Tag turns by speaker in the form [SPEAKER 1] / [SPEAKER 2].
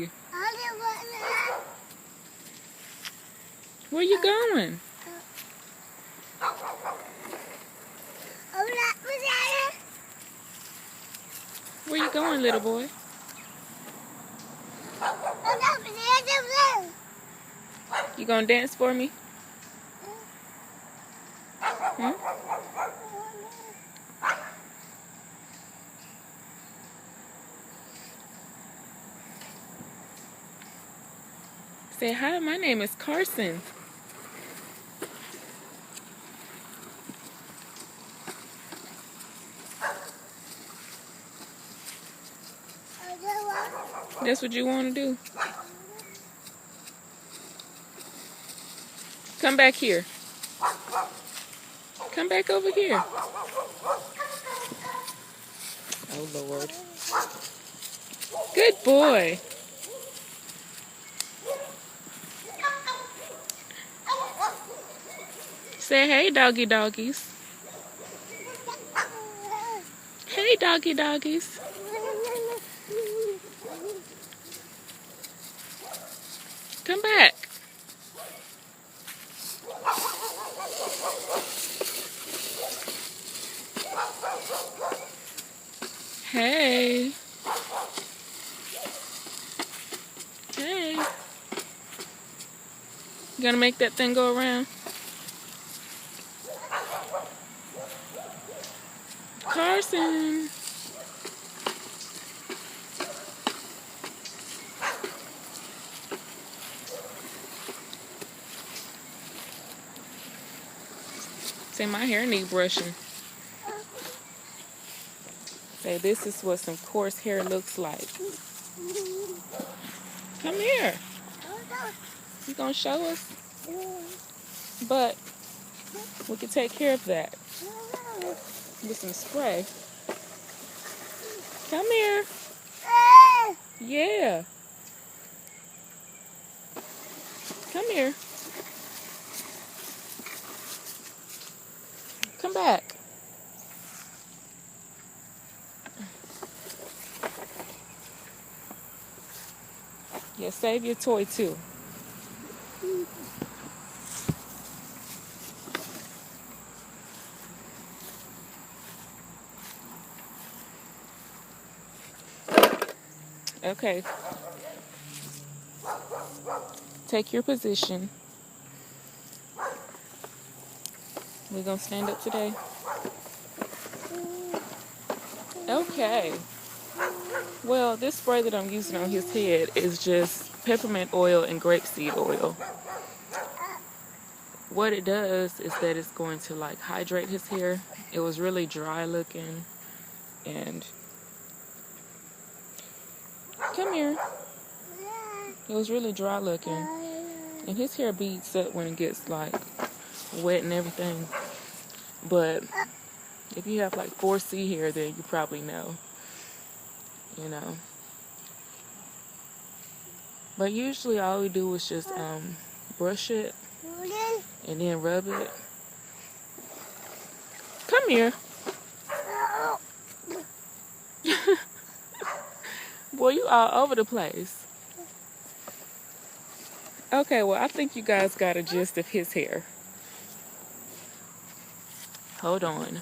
[SPEAKER 1] you. Where you going? Where you going, little boy? You gonna dance for me? Hmm? Say hi, my name is Carson. That's what you want to do? Come back here. Come back over here. Oh, Lord. Good boy. Say hey, doggy doggies. Hey, doggy doggies. Come back. Hey. Hey. You gonna make that thing go around? Carson. Say my hair need brushing. Say this is what some coarse hair looks like. Come here. You gonna show us? But we can take care of that with some spray. Come here. Yeah. Come here. Come back. Yeah, save your toy too. Okay. Take your position. We're gonna stand up today. Okay. Well, this spray that I'm using on his head is just peppermint oil and grapeseed oil. What it does is that it's going to like hydrate his hair. It was really dry looking, and come here. It was really dry looking, and his hair beads up when it gets like wet and everything. But if you have like 4C hair, then you probably know, you know. But usually all we do is just brush it and then rub it. Come here. Boy, you all over the place. Okay, well, I think you guys got a gist of his hair. Hold on.